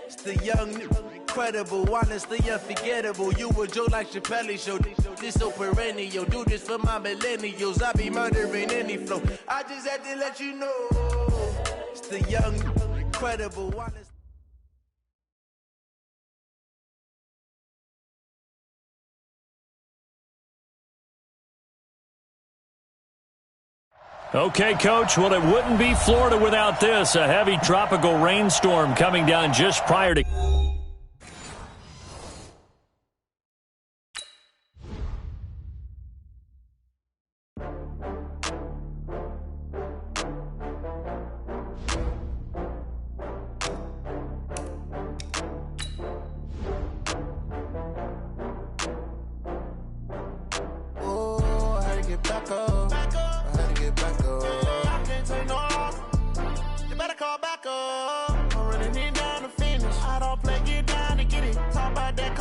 It's the young, incredible, honestly unforgettable. You a Joe like Chappelle show. This so perennial. Do this for my millennials. I be murdering any flow. I just had to let you know. It's the young, incredible, honest. Okay, Coach, well, it wouldn't be Florida without this. A heavy tropical rainstorm coming down just prior to... Oh, I had to get back up.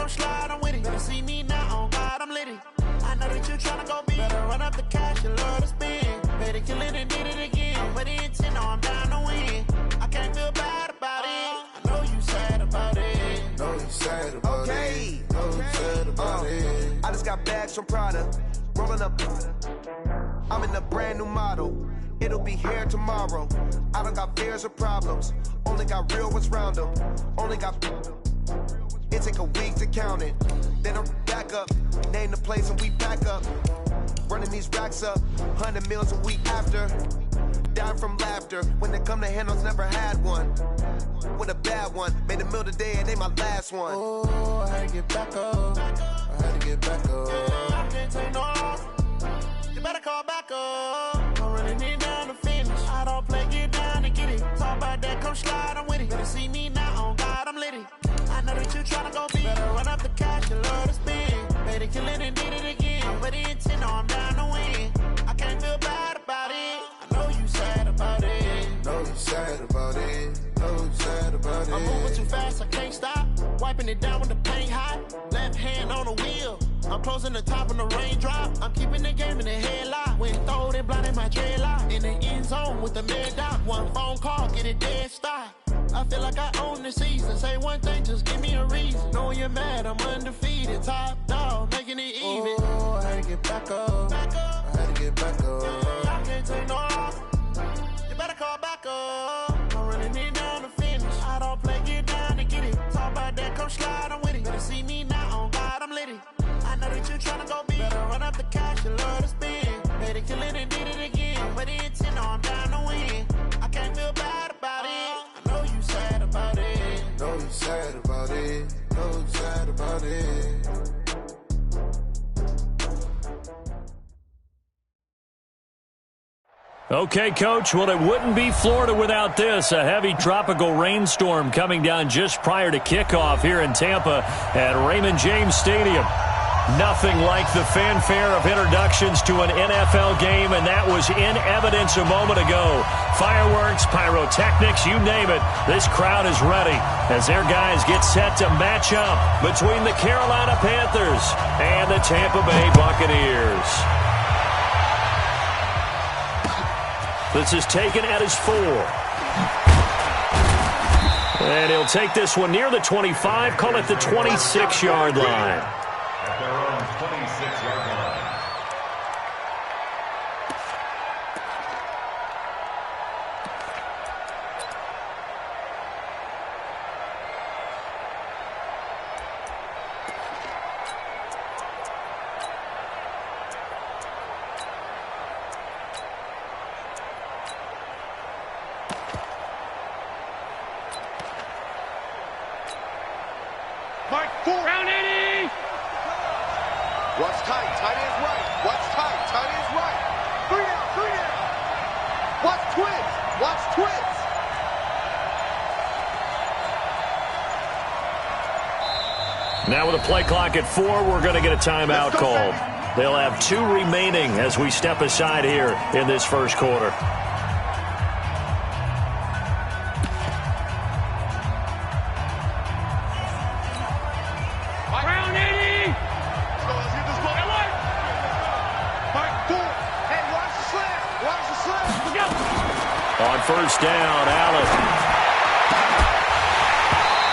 Slide, I'm with it. Better see me now, on God, I'm litty. I know that you tryna go big. Better run up the cash, you love to spend. Better kill it and did it again. I'm with the intent, no, I'm down to win. I can't feel bad about it. I know you sad about it. Know you sad about it. Know you sad about it. I just got bags from Prada. Rolling up. I'm in a brand new model. It'll be here tomorrow. I don't got fears or problems. Only got real ones round them. Only got... It take a week to count it. Then I'm back up. Name the place and we back up. Running these racks up. 100 meals a week after. Dying from laughter. When they come to handles, never had one. With a bad one. Made a meal today and they my last one. Oh, I had to get back up. I had to get back up. I can't take no off. You better call back up. I'm running it down to finish. I don't play, get down and get it. Talk about that, come slide, I'm with it. Better see me now, on God, I'm litty. I know that you tryna go big. Better run up the cash, you love to spend. Better kill it and did it again. I'm with the intent, no, I'm down to win. I can't feel bad about it. I know you sad about it. Know you sad about it. Know you sad about it. I'm moving too fast, I can't stop. Wiping it down when the paint hot. Left hand on the wheel. I'm closing the top when the raindrop. I'm keeping the game in the headlock. When throwed and blinded my dreadlock. In the end zone with the mid dot. One phone call, get it dead stop. I feel like I own the season. Say one thing, just give me a reason. Knowing you're mad, I'm undefeated. Top dog, making it even. Oh, I had to get back up. I had to get back up. I can't take no off. You better call back up. I'm running it down to finish. I don't play, get down to get it. Talk about that, come slide, I'm with it. Better see me now, on God, I'm litty. I know that you tryna go big. Better run up the cash, you love to spend. Better kill it and did it again. But the intent, no, I'm down to win. I can't feel bad about it. I know you sad about it. Know you sad about it. Know you sad about it. Okay, Coach, well, it wouldn't be Florida without this. A heavy tropical rainstorm coming down just prior to kickoff here in Tampa at Raymond James Stadium. Nothing like the fanfare of introductions to an NFL game, and that was in evidence a moment ago. Fireworks, pyrotechnics, you name it. This crowd is ready as their guys get set to match up between the Carolina Panthers and the Tampa Bay Buccaneers. This is taken at his 4. And he'll take this one near the 25, call it the 26-yard line. At their own 26-yard line. Mark 4. Round 80. What's tight? Tight is right. What's tight? Tight is right. 3 down. 3 down. Watch twins. Watch twins. Now with a play clock at 4, we're going to get a timeout called. They'll have 2 remaining as we step aside here in this first quarter. Round 80. Let's go. Let's get this ball. Mark 4. Hey, watch the slam. On first down, Allen.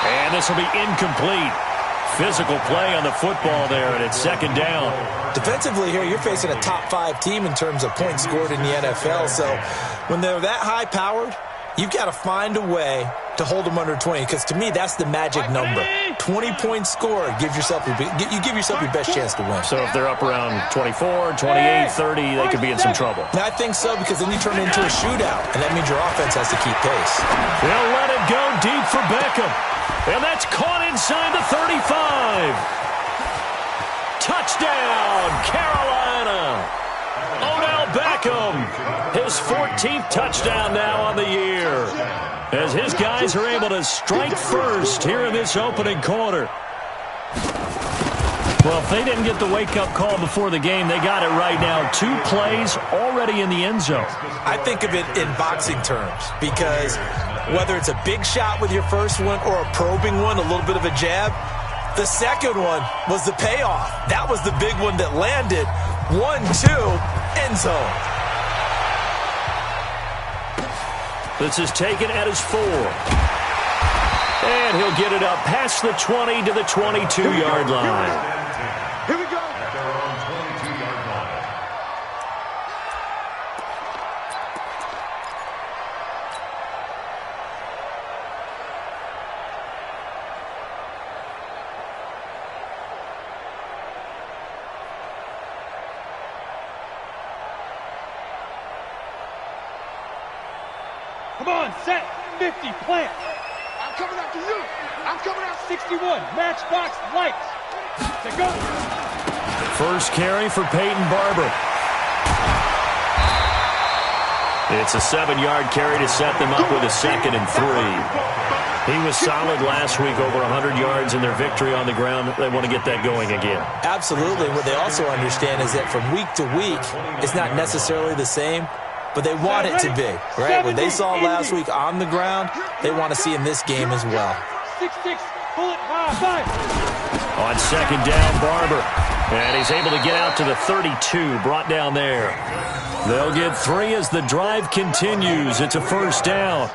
And this will be incomplete. Physical play on the football there, and it's second down. Defensively here, you're facing a top-5 team in terms of points scored in the NFL. So when they're that high-powered, you've got to find a way to hold them under 20, because to me, that's the magic number. 20 points scored, you give yourself your best chance to win. So if they're up around 24, 28, 30, they could be in some trouble. I think so, because then you turn it into a shootout, and that means your offense has to keep pace. They'll let it go deep for Beckham. And that's caught inside the 35. Touchdown, Carolina. Odell Beckham, his 14th touchdown now on the year, as his guys are able to strike first here in this opening quarter. Well, if they didn't get the wake-up call before the game, they got it right now. 2 plays already in the end zone. I think of it in boxing terms, because whether it's a big shot with your first one or a probing one, a little bit of a jab, the second one was the payoff. That was the big one that landed. 1-2, end zone. This is taken at his 4. And he'll get it up past the 20 to the 22-yard line. Here we go. At their own 22-yard line. Come on, set, 50, plant. I'm coming after you. I'm coming after 61, matchbox, lights. To go. First carry for Peyton Barber. It's a 7-yard carry to set them up with a 2nd and 3. He was solid last week, over 100 yards in their victory on the ground. They want to get that going again. Absolutely. What they also understand is that from week to week, it's not necessarily the same, but they want it to be, right? What they saw last week on the ground, they want to see in this game as well. 6-6, bullet high, 5. On second down, Barber. And he's able to get out to the 32, brought down there. They'll get 3 as the drive continues. It's a first down.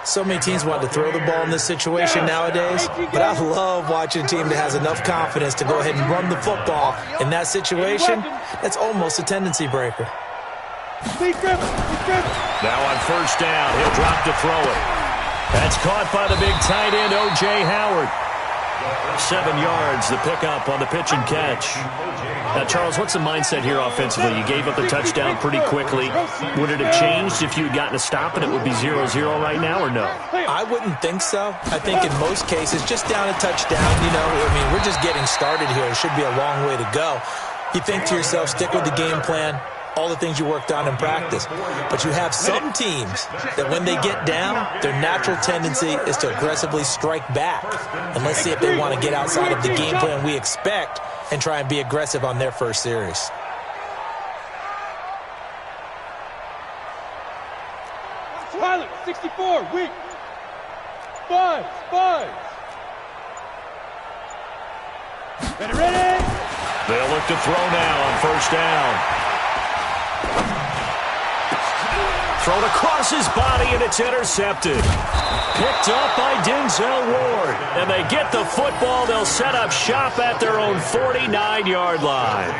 So many teams want to throw the ball in this situation nowadays, but I love watching a team that has enough confidence to go ahead and run the football. In that situation, that's almost a tendency breaker. Now on first down, he'll drop to throw it. That's caught by the big tight end, O.J. Howard. 7 yards, the pickup on the pitch and catch. Now, Charles, what's the mindset here offensively? You gave up the touchdown pretty quickly. Would it have changed if you had gotten a stop and it would be 0-0 right now, or no? I wouldn't think so. I think in most cases, just down a touchdown, we're just getting started here. It should be a long way to go. You think to yourself, stick with the game plan, all the things you worked on in practice. But you have some teams that when they get down, their natural tendency is to aggressively strike back. And let's see if they want to get outside of the game plan we expect and try and be aggressive on their first series. Pilot, 64, weak. 5. Ready. They'll look to throw now on first down. Thrown across his body, and it's intercepted. Picked up by Denzel Ward. And they get the football. They'll set up shop at their own 49-yard line.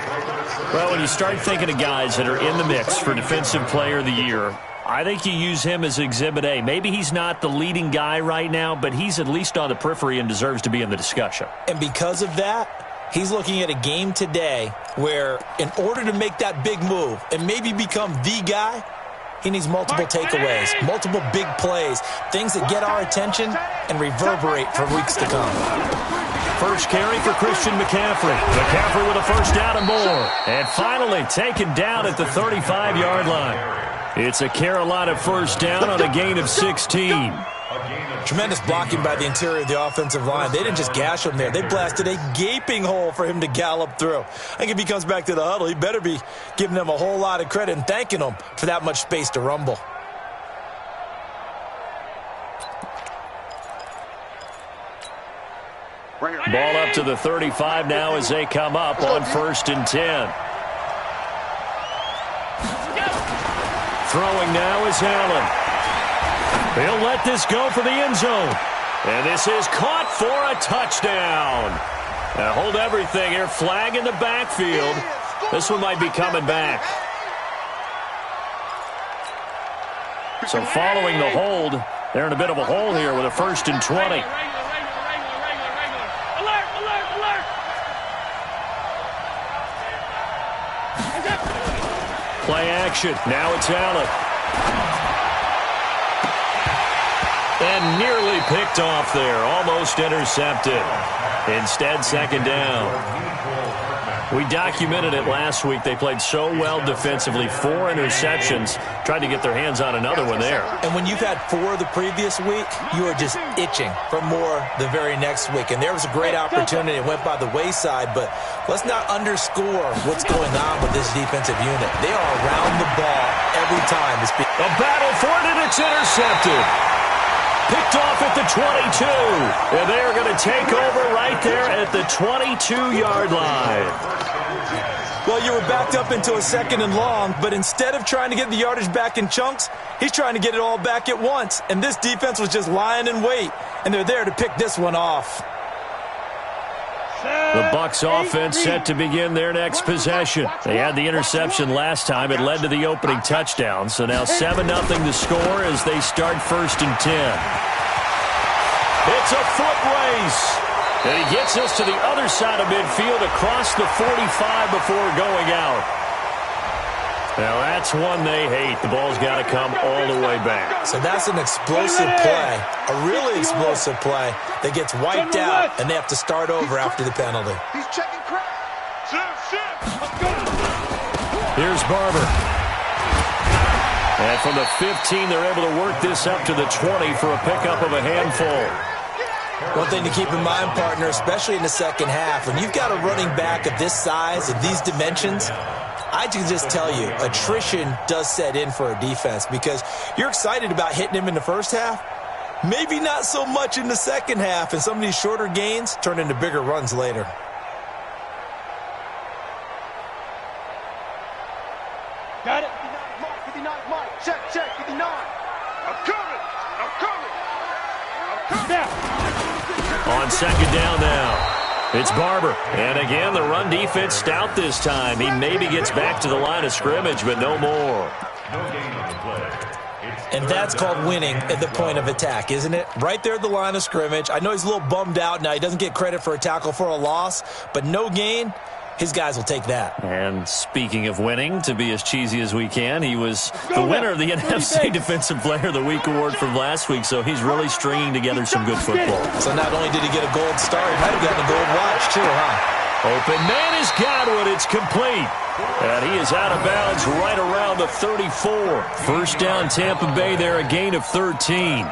Well, when you start thinking of guys that are in the mix for Defensive Player of the Year, I think you use him as Exhibit A. Maybe he's not the leading guy right now, but he's at least on the periphery and deserves to be in the discussion. And because of that, he's looking at a game today where in order to make that big move and maybe become the guy, he needs multiple takeaways, multiple big plays, things that get our attention and reverberate for weeks to come. First carry for Christian McCaffrey. McCaffrey with a first down and more. And finally taken down at the 35-yard line. It's a Carolina first down on a gain of 16. Tremendous blocking by the interior of the offensive line. They didn't just gash him there. They blasted a gaping hole for him to gallop through. I think if he comes back to the huddle, he better be giving them a whole lot of credit and thanking them for that much space to rumble. Ball up to the 35 now as they come up on 1st and 10. Throwing now is Allen. He'll let this go for the end zone. And this is caught for a touchdown. Now hold everything here. Flag in the backfield. This one might be coming back. So following the hold, they're in a bit of a hole here with a 1st and 20. Play action. Now it's Allen. And nearly picked off there. Almost intercepted. Instead, 2nd down. We documented it last week. They played so well defensively. 4 interceptions. Tried to get their hands on another one there. And when you've had 4 the previous week, you are just itching for more the very next week. And there was a great opportunity. It went by the wayside. But let's not underscore what's going on with this defensive unit. They are around the ball every time. A battle for it, and it's intercepted. Picked off at the 22. And they are going to take over right there at the 22-yard line. Well, you were backed up into a 2nd and long, but instead of trying to get the yardage back in chunks, he's trying to get it all back at once. And this defense was just lying in wait, and they're there to pick this one off. The Bucs offense set to begin their next possession. They had the interception last time. It led to the opening touchdown. So now 7-0 the score as they start 1st and 10. It's a foot race. And he gets us to the other side of midfield across the 45 before going out. Now that's one they hate. The ball's got to come all the way back. So that's an explosive play, a really explosive play that gets wiped out, and they have to start over after the penalty. He's checking crap. Here's Barber. And from the 15, they're able to work this up to the 20 for a pickup of a handful. One thing to keep in mind, partner, especially in the second half, when you've got a running back of this size, of these dimensions, I can just tell you, attrition does set in for a defense because you're excited about hitting him in the first half, maybe not so much in the second half, and some of these shorter gains turn into bigger runs later. Got it. 59, Mike. Check, 59. I'm coming. Now. On 2nd down now, it's Barber. And again, the run defense stout this time. He maybe gets back to the line of scrimmage, but no more. And that's called winning at the point of attack, isn't it? Right there at the line of scrimmage. I know he's a little bummed out now. He doesn't get credit for a tackle for a loss, but no gain. His guys will take that. And speaking of winning, to be as cheesy as we can, he was the winner of the NFC Defensive Player of the Week award from last week, so he's really stringing together some good football. So not only did he get a gold star, he might have gotten a gold watch too, huh? Open man has got one. It's complete. And he is out of bounds right around the 34. 1st down Tampa Bay there, a gain of 13.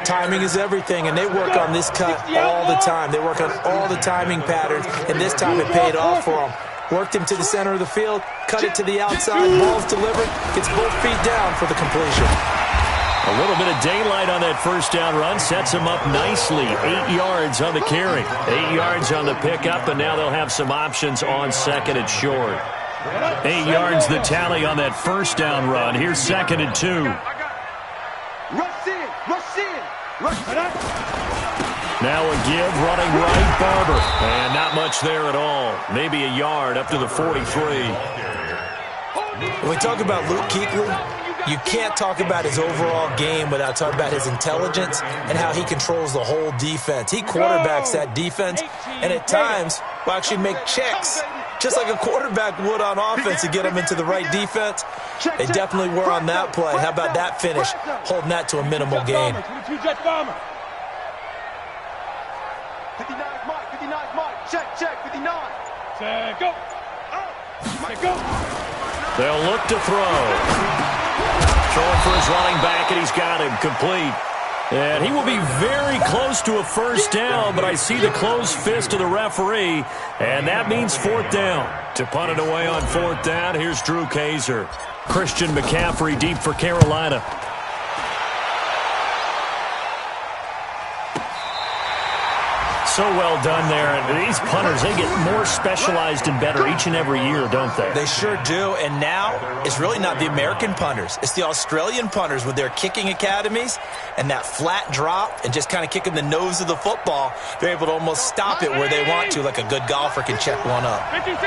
Timing is everything, and they work on this cut all the time. They work on all the timing patterns, and this time it paid off for them. Worked him to the center of the field, cut it to the outside, ball's delivered, gets both feet down for the completion. A little bit of daylight on that 1st down run sets him up nicely. 8 yards on the carry, 8 yards on the pickup, and now they'll have some options on 2nd and short. 8 yards the tally on that 1st down run. Here's 2nd and 2. Rush in. Now a give, running right, Barber. And not much there at all. Maybe a yard up to the 43. When we talk about Luke Kuechly, you can't talk about his overall game without talking about his intelligence and how he controls the whole defense. He quarterbacks that defense, and at times will actually make checks, just like a quarterback would on offense to get them into the right defense. They definitely were on that play. How about that finish, holding that to a minimal gain. 59, Mike. Check, 59. Go. Go. They'll look to throw. Throwing for his running back, and he's got him complete. And he will be very close to a 1st down, but I see the closed fist of the referee, and that means 4th down. To punt it away on 4th down, here's Drew Kaiser. Christian McCaffrey deep for Carolina. So well done there. And these punters, they get more specialized and better each and every year, don't they? They sure do. And now it's really not the American punters. It's the Australian punters with their kicking academies and that flat drop and just kind of kicking the nose of the football. They're able to almost stop it where they want to, like a good golfer can check one up. 56.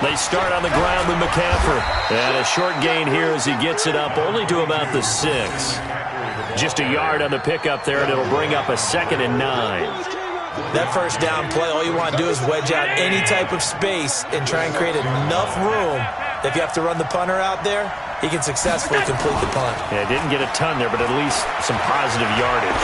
They start on the ground with McCaffrey. And a short gain here as he gets it up only to about the 6. Just a yard on the pickup there, and it'll bring up a 2nd and 9. That first down play, all you want to do is wedge out any type of space and try and create enough room that if you have to run the punter out there, he can successfully complete the punt. Yeah, didn't get a ton there, but at least some positive yardage.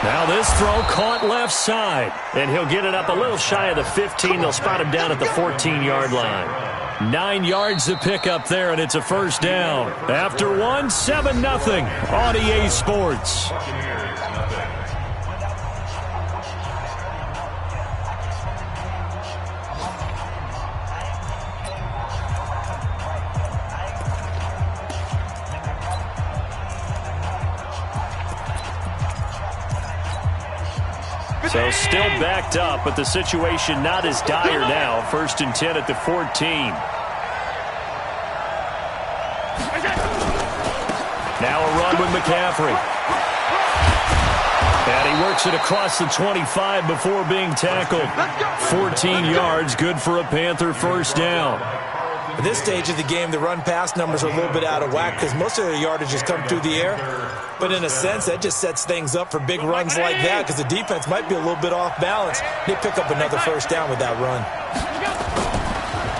Now this throw caught left side, and he'll get it up a little shy of the 15. They'll spot him down at the 14-yard line. 9 yards to pick up there, and it's a first down. After 1, 7-0 on EA Sports. So still backed up, but the situation not as dire now. 1st and 10 at the 14. Now a run with McCaffrey. And he works it across the 25 before being tackled. 14 yards, good for a Panther first down. At this stage of the game, the run-pass numbers are a little bit out of whack because most of their yardage has come through the air. But in a sense, that just sets things up for big runs like that because the defense might be a little bit off balance. They pick up another first down with that run.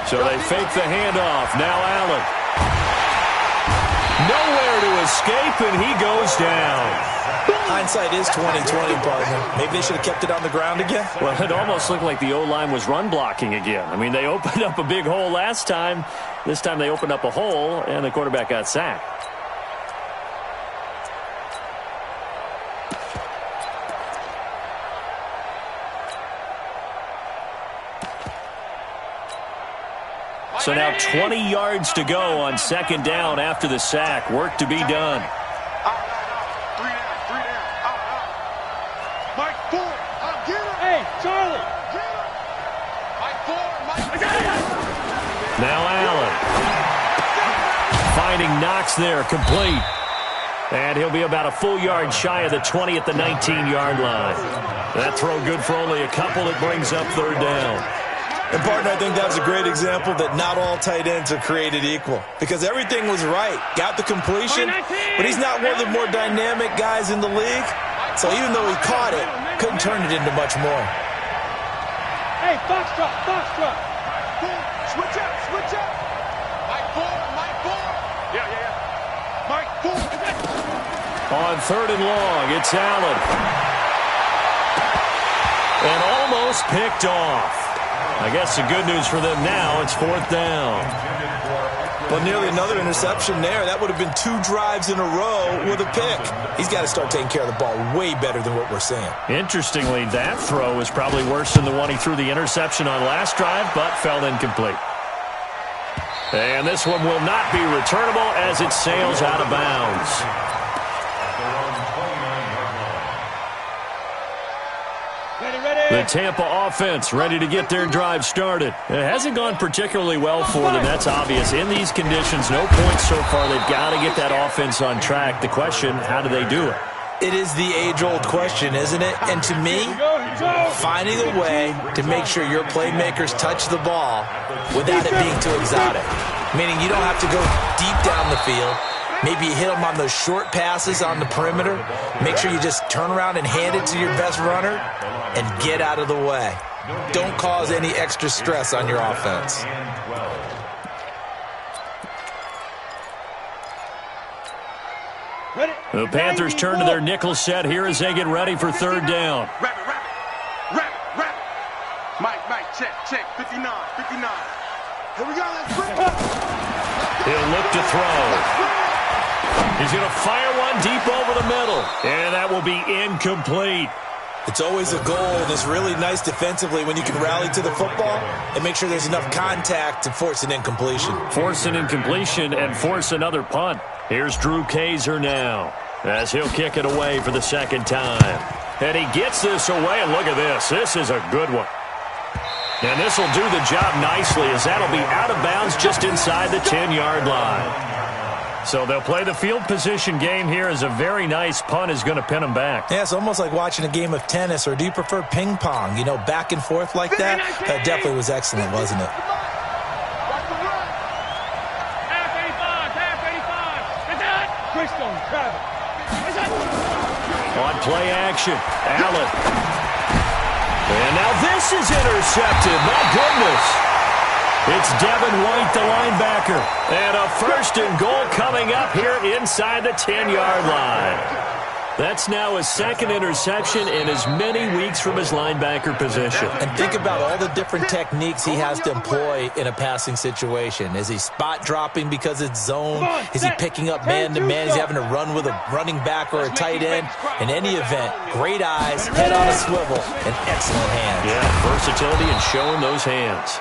So they fake the handoff. Now Allen. Nowhere to escape, and he goes down. Hindsight is 20/20, partner. Maybe they should have kept it on the ground again. Well, it almost looked like the O-line was run blocking again. I mean, they opened up a big hole last time. This time they opened up a hole, and the quarterback got sacked. So now 20 yards to go on 2nd down after the sack. Work to be done. Hey, Charlie. Now Allen. Finding Knox there, complete. And he'll be about a full yard shy of the 20 at the 19-yard line. That throw good for only a couple. It brings up 3rd down. And, partner, I think that's a great example that not all tight ends are created equal because everything was right. Got the completion, but he's not one of the more dynamic guys in the league. So even though he caught it, couldn't turn it into much more. Hey, Foxtrot. Switch up. Mike 4. Yeah. Mike 4. On 3rd and long, it's Allen. And almost picked off. I guess the good news for them now, it's 4th down. But nearly another interception there. That would have been 2 drives in a row with a pick. He's got to start taking care of the ball way better than what we're seeing. Interestingly, that throw was probably worse than the one he threw the interception on last drive, but fell incomplete. And this one will not be returnable as it sails out of bounds. The Tampa offense ready to get their drive started. It hasn't gone particularly well for them. That's obvious. In these conditions, no points so far. They've got to get that offense on track. The question, how do they do it? It is the age-old question, isn't it? And to me, finding a way to make sure your playmakers touch the ball without it being too exotic. Meaning you don't have to go deep down the field. Maybe you hit them on those short passes on the perimeter. Make sure you just turn around and hand it to your best runner and get out of the way. Don't cause any extra stress on your offense. The Panthers turn to their nickel set here as they get ready for 3rd down. Wrap it. Mike, check. 59. Here we go, let's bring it. He'll look to throw. He's going to fire one deep over the middle. And that will be incomplete. It's always a goal, and it's really nice defensively when you can rally to the football and make sure there's enough contact to force an incompletion. Force an incompletion and force another punt. Here's Drew Kaiser now. as he'll kick it away for the second time. And he gets this away, and look at this. This is a good one. And this will do the job nicely, as that'll be out of bounds just inside the 10-yard line. So they'll play the field position game here, as a very nice punt is going to pin them back. Yeah, it's almost like watching a game of tennis, or do you prefer ping pong? You know, back and forth like that? That definitely was excellent, wasn't it? On play action, Allen. And now this is intercepted. My goodness. It's Devin White, the linebacker. And a first and goal coming up here inside the 10-yard line. That's now his second interception in as many weeks from his linebacker position. And think about all the different techniques he has to employ in a passing situation. Is he spot dropping because it's zone? Is he picking up man-to-man? Is he having to run with a running back or a tight end? In any event, great eyes, head on a swivel, and excellent hands. Yeah, versatility and showing those hands.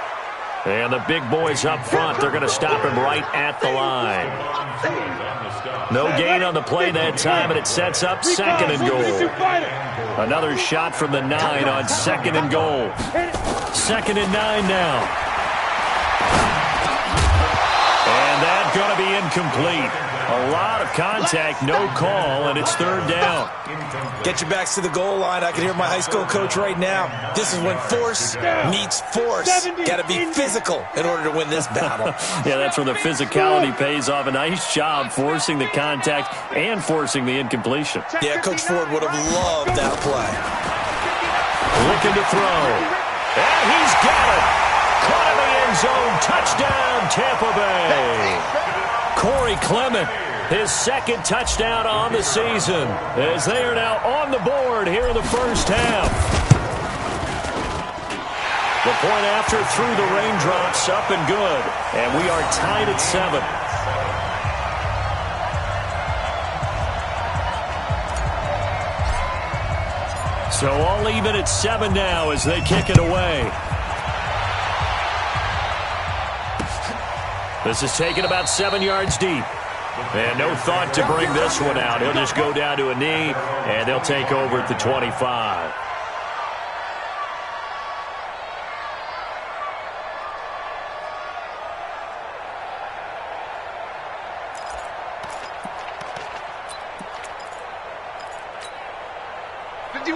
And the big boys up front, they're going to stop him right at the line. No gain on the play that time, and it sets up second and goal. Another shot from the 9 on second and goal. Second and 9 now. And that's going to be incomplete. A lot of contact, no call, and it's third down. Get your backs to the goal line. I can hear my high school coach right now. This is when force meets force. Got to be physical in order to win this battle. Yeah, that's where the physicality pays off. A nice job forcing the contact and forcing the incompletion. Yeah, Coach Ford would have loved that play. Looking to throw. And he's got it. Caught in the end zone. Touchdown, Tampa Bay. Corey Clement, his second touchdown on the season, as they are now on the board here in the first half. The point after through the raindrops, up and good, and we are tied at 7. So all even at 7 now as they kick it away. This is taken about 7 yards deep. And no thought to bring this one out. He'll just go down to a knee, and they'll take over at the 25.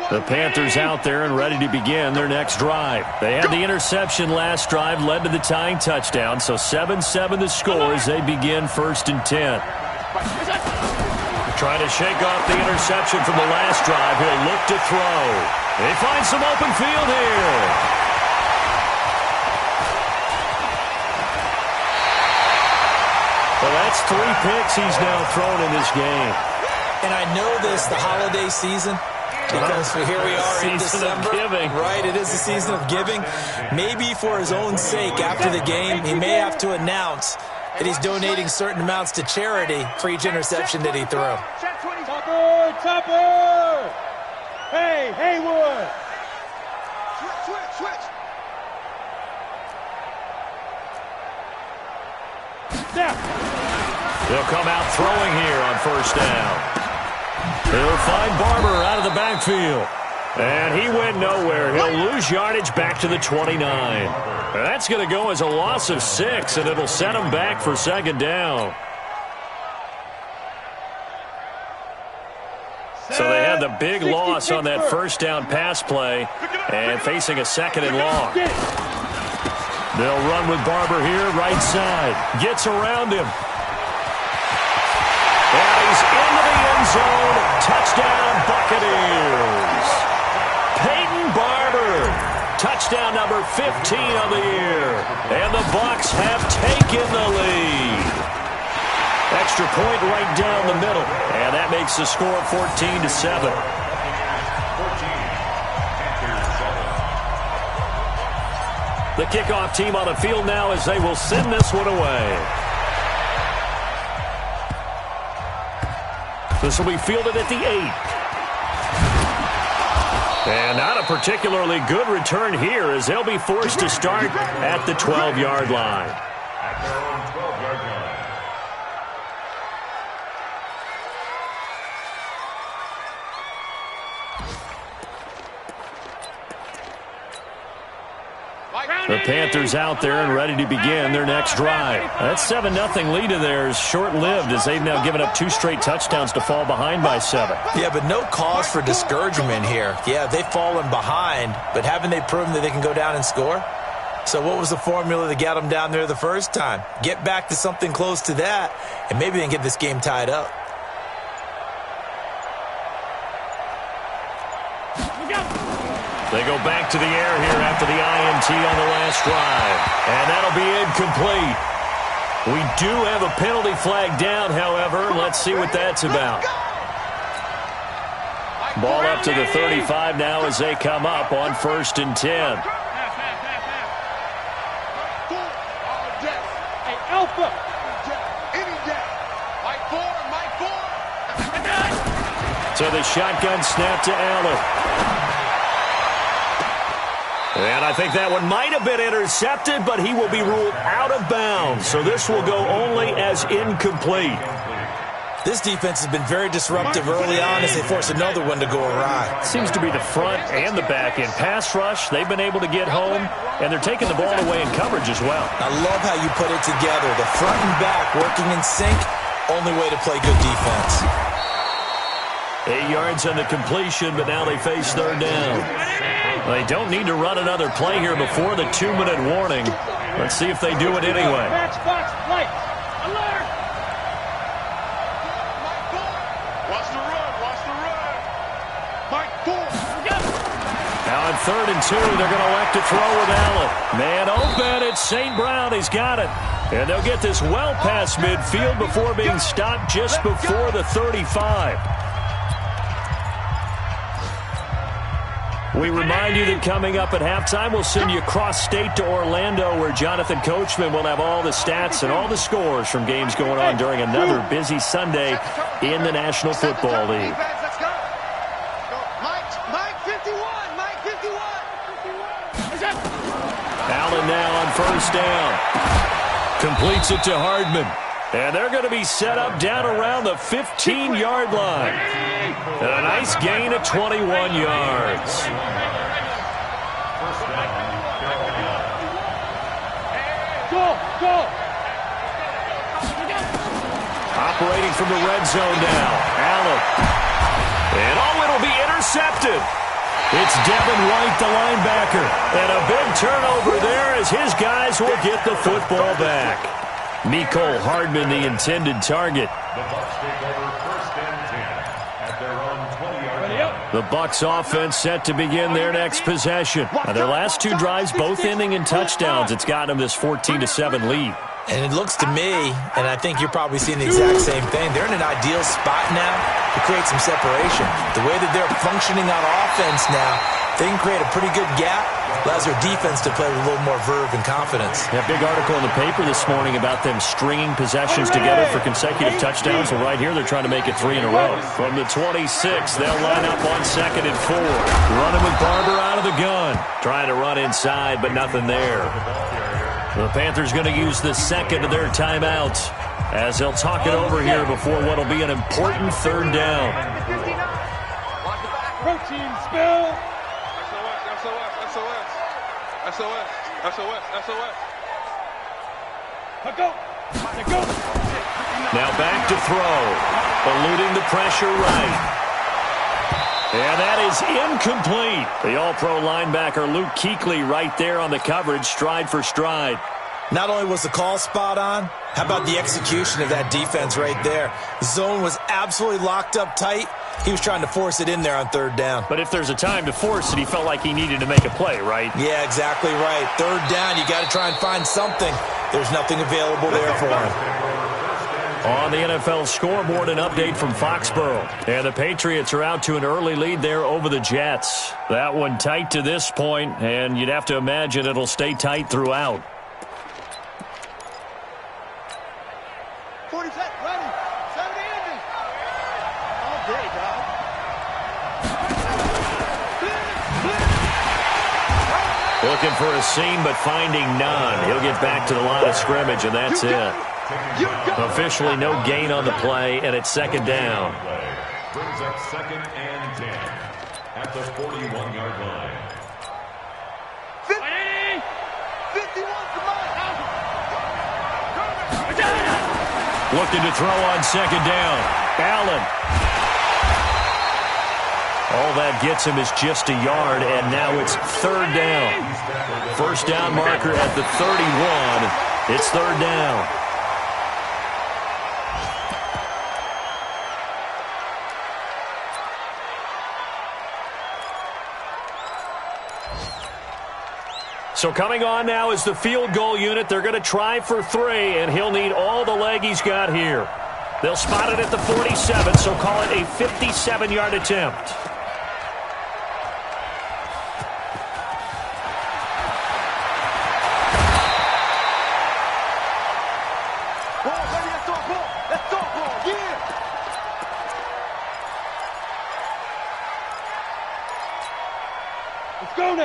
The Panthers out there and ready to begin their next drive. They had the interception last drive, led to the tying touchdown, so 7-7 the score as they begin first and 10. Trying to shake off the interception from the last drive. He'll look to throw. They find some open field here. Well, that's 3 picks he's now thrown in this game. And I know this, the holiday season, because here we are in December, right? It is the season of giving. Maybe for his own sake, after the game, he may have to announce that he's donating certain amounts to charity for each interception that he threw. Topper! Hey, Haywood! Switch! They'll come out throwing here on first down. He'll find Barber out of the backfield. And he went nowhere. He'll lose yardage back to the 29. That's going to go as a loss of 6, and it'll set him back for second down. So they had the big loss on that first down pass play and facing a second and long. They'll run with Barber here, right side. Gets around him. And he's into the end zone. Touchdown, Buccaneers. Peyton Barber. Touchdown number 15 of the year. And the Bucs have taken the lead. Extra point right down the middle. And that makes the score 14-7. The kickoff team on the field now as they will send this one away. This will be fielded at the 8. And not a particularly good return here as they'll be forced to start at the 12-yard line. At their own 12-yard line. The Panthers out there and ready to begin their next drive. That 7-0 lead of theirs short-lived as they've now given up 2 straight touchdowns to fall behind by 7. Yeah, but no cause for discouragement here. Yeah, they've fallen behind, but haven't they proven that they can go down and score? So what was the formula that got them down there the first time? Get back to something close to that, and maybe they can get this game tied up. They go back to the air here after the INT on the last drive. And that'll be incomplete. We do have a penalty flag down, however. Let's see what that's about. Ball up to the 35 now as they come up on 1st and 10. Hey, Alpha! So the shotgun snap to Allen. And I think that one might have been intercepted, but he will be ruled out of bounds. So this will go only as incomplete. This defense has been very disruptive early on as they force another one to go awry. Seems to be the front and the back end. Pass rush, they've been able to get home, and they're taking the ball away in coverage as well. I love how you put it together. The front and back working in sync, only way to play good defense. 8 yards on the completion, but now they face 3rd down. They don't need to run another play here before the 2-minute warning. Let's see if they do it anyway. Matchbox lights. Alert! Watch the run. Watch the run. Mike Ford. Now on 3rd and 2, they're going to elect to throw with Allen. Man open, it's St. Brown. He's got it. And they'll get this well past midfield before being stopped just before the 35. We remind you that coming up at halftime, we'll send you cross-state to Orlando, where Jonathan Coachman will have all the stats and all the scores from games going on during another busy Sunday in the National Football League. Let's go. Mike 51. Mike 51. Allen now on 1st down. Completes it to Hardman. And they're going to be set up down around the 15-yard line. And a nice gain of 21 yards. Go! Operating from the red zone now. Allen. And it'll be intercepted. It's Devin White, the linebacker. And a big turnover there as his guys will get the football back. Mecole Hardman, the intended target. The Bucs take over 1st and 10 at their own 20-yard line. The Bucs offense set to begin their next possession. Now, their last 2 drives both ending in touchdowns. It's got them this 14-7 lead. And it looks to me, and I think you're probably seeing the exact same thing, they're in an ideal spot now to create some separation. The way that they're functioning on offense now, they can create a pretty good gap. Allows their defense to play with a little more verve and confidence. Yeah, big article in the paper this morning about them stringing possessions together for consecutive touchdowns. Well, right here, they're trying to make it 3 in a row. From the 26, they'll line up on 2nd and 4. Running with Barber out of the gun. Trying to run inside, but nothing there. The Panthers going to use the 2nd of their timeouts as they'll talk it over here before what will be an important 3rd down. Protein spill. SOS. Go. Now back to throw. Eluding the pressure right. And that is incomplete. The all-pro linebacker Luke Kuechly right there on the coverage, stride for stride. Not only was the call spot on, how about the execution of that defense right there? The zone was absolutely locked up tight. He was trying to force it in there on 3rd down. But if there's a time to force it, he felt like he needed to make a play, right? Yeah, exactly right. 3rd down, you got to try and find something. There's nothing available there for him. On the NFL scoreboard, an update from Foxborough. And the Patriots are out to an early lead there over the Jets. That one tight to this point, and you'd have to imagine it'll stay tight throughout. 40 set, ready. 70 inches. All day, dog. Looking for a seam, but finding none. He'll get back to the line of scrimmage, and that's it. Officially no gain on the play, and it's 2nd down. Brings up 2nd and 10 at the 41-yard line. Looking to throw on second down. Allen. All that gets him is just a yard, and now it's third down. First down marker at the 31. It's third down. So coming on now is the field goal unit. They're going to try for 3, and he'll need all the leg he's got here. They'll spot it at the 47, so call it a 57-yard attempt.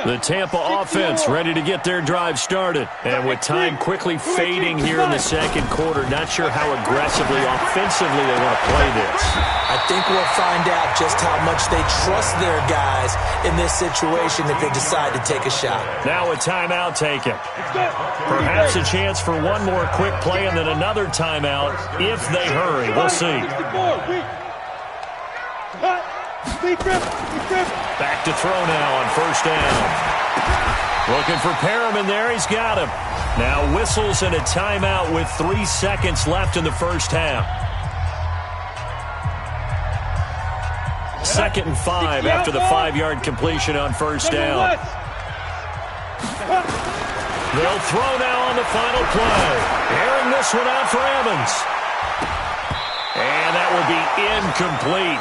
The Tampa offense ready to get their drive started. And with time quickly fading here in the second quarter, not sure how aggressively, offensively they want to play this. I think we'll find out just how much they trust their guys in this situation if they decide to take a shot. Now a timeout taken. Perhaps a chance for one more quick play and then another timeout if they hurry. We'll see. Back to throw now on first down. Looking for Perriman there. He's got him. Now whistles and a timeout with 3 seconds left in the first half. 2nd and 5 after the 5-yard completion on first down. They'll throw now on the final play. Airing this one out for Evans. And that will be incomplete.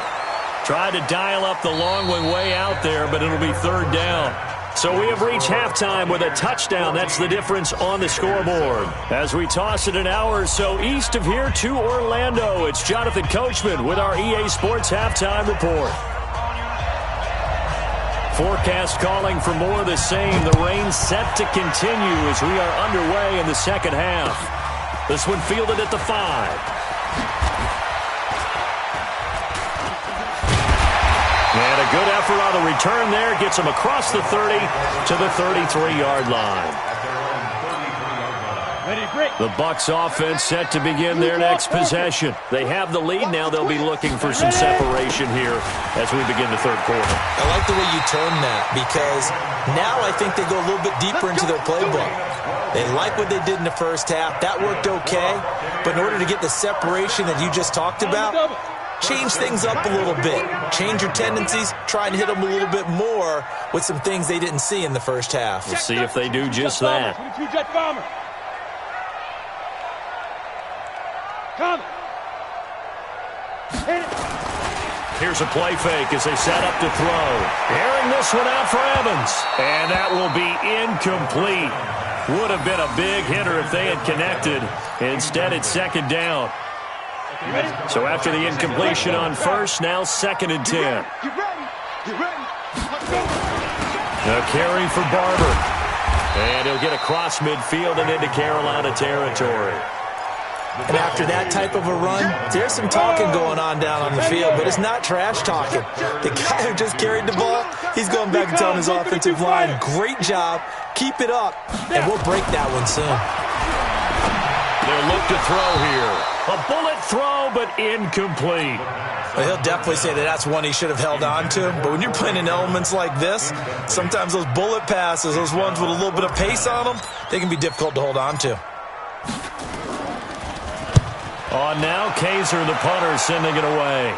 Tried to dial up the long one way out there, but it'll be third down. So we have reached halftime with a touchdown. That's the difference on the scoreboard. As we toss it an hour or so east of here to Orlando, it's Jonathan Coachman with our EA Sports Halftime Report. Forecast calling for more of the same. The rain set to continue as we are underway in the second half. This one fielded at the 5. And a good effort on the return there. Gets him across the 30 to the 33-yard line. The Bucs offense set to begin their next possession. They have the lead. Now they'll be looking for some separation here as we begin the third quarter. I like the way you term that because now I think they go a little bit deeper into their playbook. They like what they did in the first half. That worked okay. But in order to get the separation that you just talked about, change things up a little bit. Change your tendencies. Try and hit them a little bit more with some things they didn't see in the first half. We'll see if they do just that. Here's a play fake as they set up to throw. Airing this one out for Evans. And that will be incomplete. Would have been a big hitter if they had connected. Instead, it's second down. So after the incompletion on first, now 2nd and 10. A carry for Barber. And he'll get across midfield and into Carolina territory. And after that type of a run, there's some talking going on down on the field, but it's not trash talking. The guy who just carried the ball, he's going back and telling his offensive line, great job, keep it up, and we'll break that one soon. They'll look to throw here. A bullet throw, but incomplete. Well, he'll definitely say that that's one he should have held on to. But when you're playing in elements like this, sometimes those bullet passes, those ones with a little bit of pace on them, they can be difficult to hold on to. On now, Kaiser, the punter, sending it away.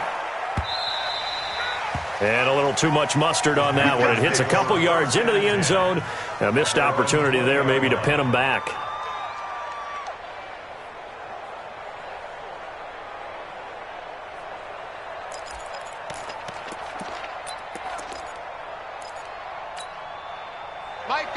And a little too much mustard on that one. It hits a couple yards into the end zone. A missed opportunity there maybe to pin him back.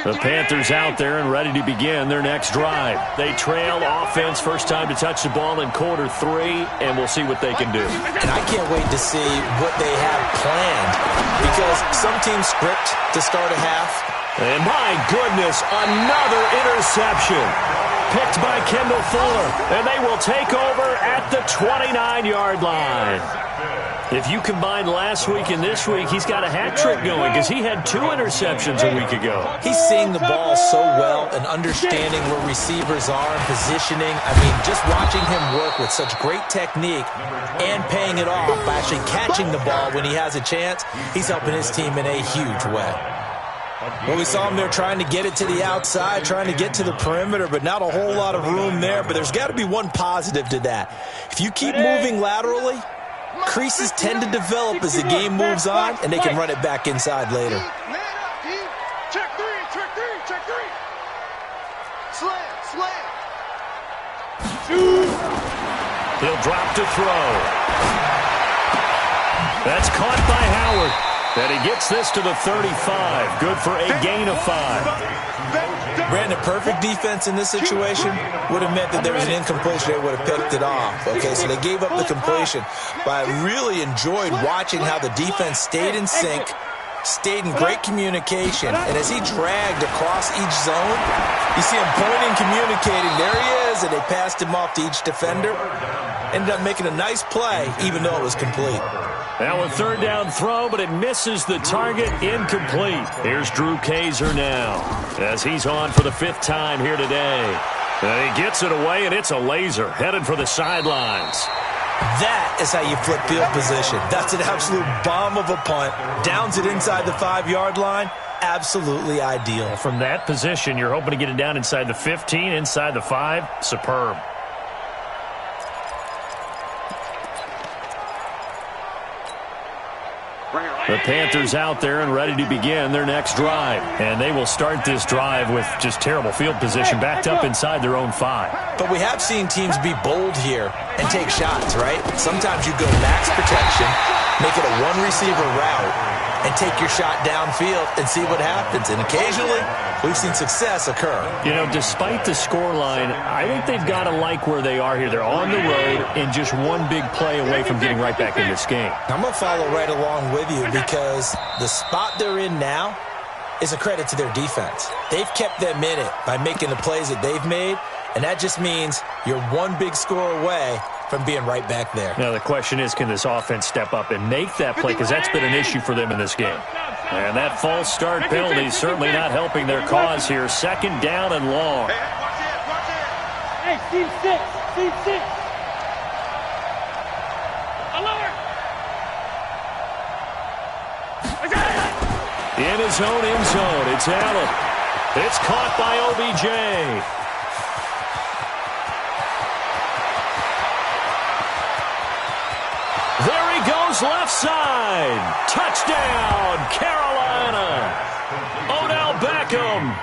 The Panthers out there and ready to begin their next drive. They trail offense, first time to touch the ball in quarter 3, and we'll see what they can do. And I can't wait to see what they have planned because some teams script to start a half. And my goodness, another interception. picked by Kendall Fuller, and they will take over at the 29-yard line. If you combine last week and this week, he's got a hat trick going because he had 2 interceptions a week ago. He's seeing the ball so well and understanding where receivers are and positioning. I mean, just watching him work with such great technique and paying it off by actually catching the ball when he has a chance, he's helping his team in a huge way. Well, we saw him there trying to get it to the outside, trying to get to the perimeter, but not a whole lot of room there. But there's got to be one positive to that. If you keep moving laterally, creases tend to develop as the game moves on, and they can run it back inside later. Check three. Slam. He'll drop to throw. That's caught by Howard. And he gets this to the 35. Good for a gain of 5. Brandon, perfect defense in this situation would have meant that there was an incompletion. They would have picked it off. Okay, so they gave up the completion. But I really enjoyed watching how the defense stayed in sync, stayed in great communication. And as he dragged across each zone, you see him pointing, communicating. There he is, and they passed him off to each defender. Ended up making a nice play, even though it was complete. Now a 3rd down throw, but it misses the target, incomplete. Here's Drew Kaiser now as he's on for the 5th time here today. And he gets it away, and it's a laser headed for the sidelines. That is how you flip field position. That's an absolute bomb of a punt. Downs it inside the 5-yard line. Absolutely ideal. From that position, you're hoping to get it down inside the 15, inside the 5. Superb. The Panthers out there and ready to begin their next drive. And they will start this drive with just terrible field position, backed up inside their own 5. But we have seen teams be bold here and take shots, right? Sometimes you go max protection, make it a 1-receiver route, and take your shot downfield and see what happens. And occasionally, we've seen success occur. You know, despite the scoreline, I think they've got to like where they are here. They're on the road and just one big play away from getting right back in this game. I'm going to follow right along with you because the spot they're in now is a credit to their defense. They've kept them in it by making the plays that they've made, and that just means you're one big score away from being right back there. Now, the question is, can this offense step up and make that play? Because that's been an issue for them in this game. And that false start penalty is certainly not helping their cause here. 2nd down and long. Hey, team 6. Alert! In his own end zone, it's Allen. It's caught by OBJ. There he goes, left side. Touchdown, Carolina. Odell Beckham,